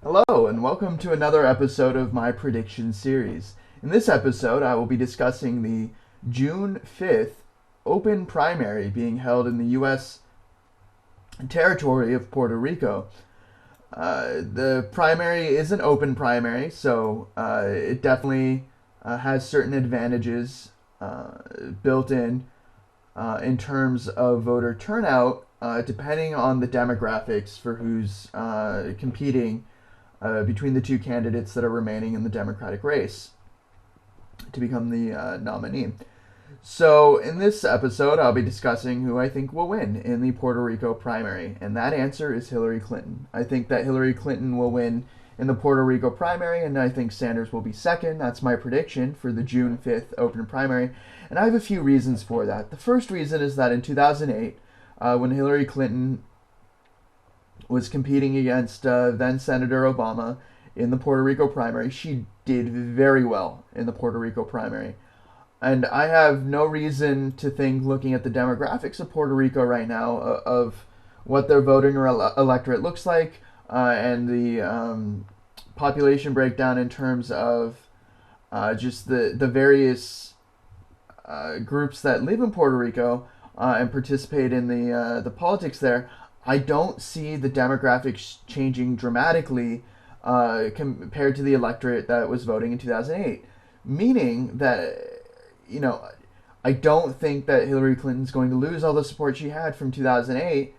Hello, and welcome to another episode of my prediction series. In this episode, I will be discussing the June 5th open primary being held in the U.S. territory of Puerto Rico. The primary is an open primary, so it definitely has certain advantages built in terms of voter turnout, depending on the demographics for who's competing between the two candidates that are remaining in the Democratic race to become the nominee. So, in this episode, I'll be discussing who I think will win in the Puerto Rico primary, and that answer is Hillary Clinton. I think that Hillary Clinton will win in the Puerto Rico primary, and I think Sanders will be second. That's my prediction for the June 5th open primary, and I have a few reasons for that. The first reason is that in 2008, when Hillary Clinton was competing against then Senator Obama in the Puerto Rico primary, she did very well in the Puerto Rico primary. And I have no reason to think, looking at the demographics of Puerto Rico right now, of what their voting electorate looks like, and the population breakdown in terms of just the various groups that live in Puerto Rico and participate in the politics there. I don't see the demographics changing dramatically compared to the electorate that was voting in 2008. Meaning that, I don't think that Hillary Clinton's going to lose all the support she had from 2008.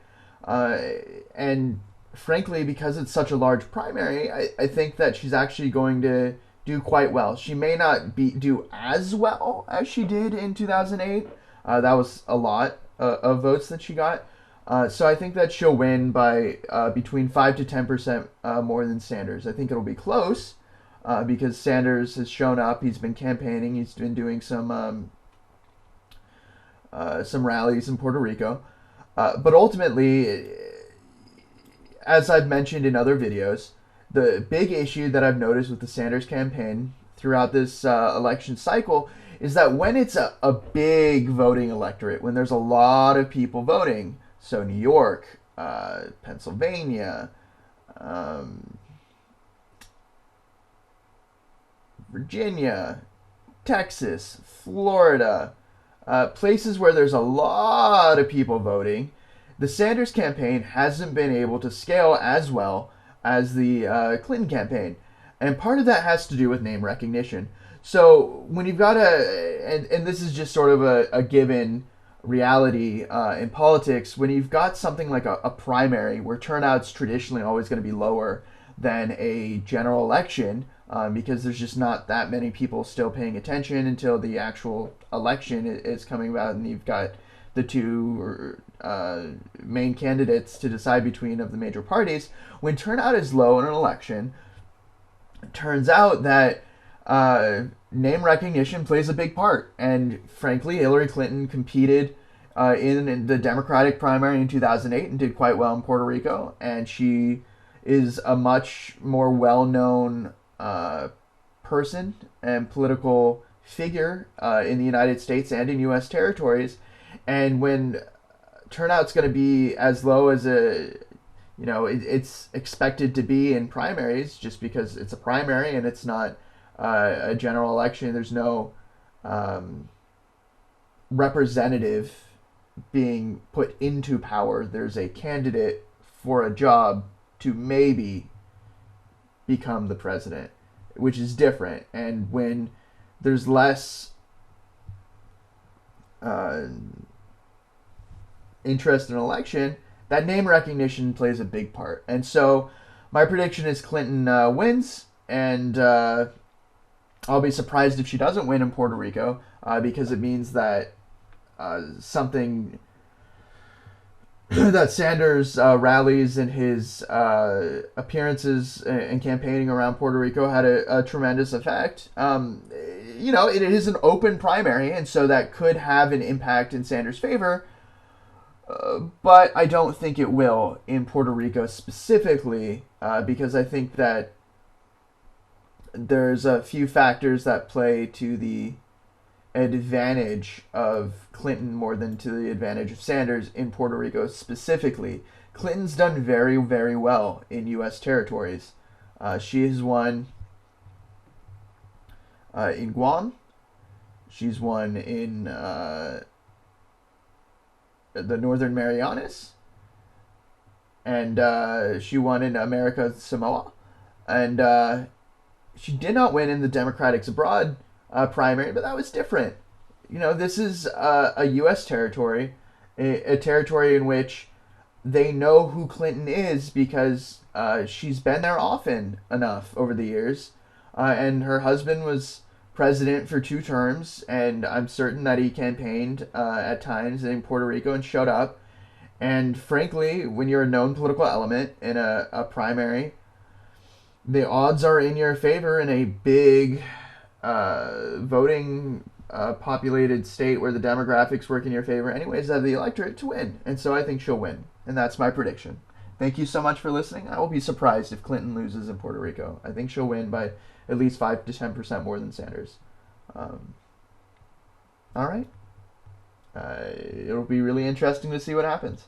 And frankly, because it's such a large primary, I think that she's actually going to do quite well. She may not do as well as she did in 2008. That was a lot of votes that she got. So I think that she'll win by between 5 to 10% more than Sanders. I think it'll be close because Sanders has shown up. He's been campaigning. He's been doing some rallies in Puerto Rico. But ultimately, as I've mentioned in other videos, the big issue that I've noticed with the Sanders campaign throughout this election cycle is that when it's a big voting electorate, when there's a lot of people voting, so New York, Pennsylvania, Virginia, Texas, Florida, places where there's a lot of people voting, the Sanders campaign hasn't been able to scale as well as the Clinton campaign. And part of that has to do with name recognition. So when you've got and this is just sort of a given reality in politics, when you've got something like a primary where turnout's traditionally always going to be lower than a general election, because there's just not that many people still paying attention until the actual election is coming about, and you've got the two main candidates to decide between of the major parties. When turnout is low in an election, it turns out that name recognition plays a big part. And frankly, Hillary Clinton competed in the Democratic primary in 2008 and did quite well in Puerto Rico. And she is a much more well-known person and political figure in the United States and in U.S. territories. And when turnout's going to be as low as it's expected to be in primaries, just because it's a primary and it's not a general election. There's no representative being put into power. There's a candidate for a job to maybe become the president, which is different. And when there's less interest in an election, that name recognition plays a big part. And so my prediction is Clinton wins, and I'll be surprised if she doesn't win in Puerto Rico, because it means that something that Sanders' rallies and his appearances and campaigning around Puerto Rico had a tremendous effect. It is an open primary, and so that could have an impact in Sanders' favor. But I don't think it will in Puerto Rico specifically, because I think that there's a few factors that play to the advantage of Clinton more than to the advantage of Sanders in Puerto Rico specifically. Clinton's done very, very well in U.S. territories. She has won in Guam. She's won in the Northern Marianas, and she won in America Samoa, and she did not win in the Democrats Abroad primary, but that was different. You know, this is a U.S. territory, a territory in which they know who Clinton is because she's been there often enough over the years, and her husband was president for 2 terms, and I'm certain that he campaigned at times in Puerto Rico and showed up. And frankly, when you're a known political element in a primary, the odds are in your favor in a big voting populated state where the demographics work in your favor anyways of the electorate to win. And so I think she'll win. And that's my prediction. Thank you so much for listening. I will be surprised if Clinton loses in Puerto Rico. I think she'll win by at least 5 to 10% more than Sanders. All right. It'll be really interesting to see what happens.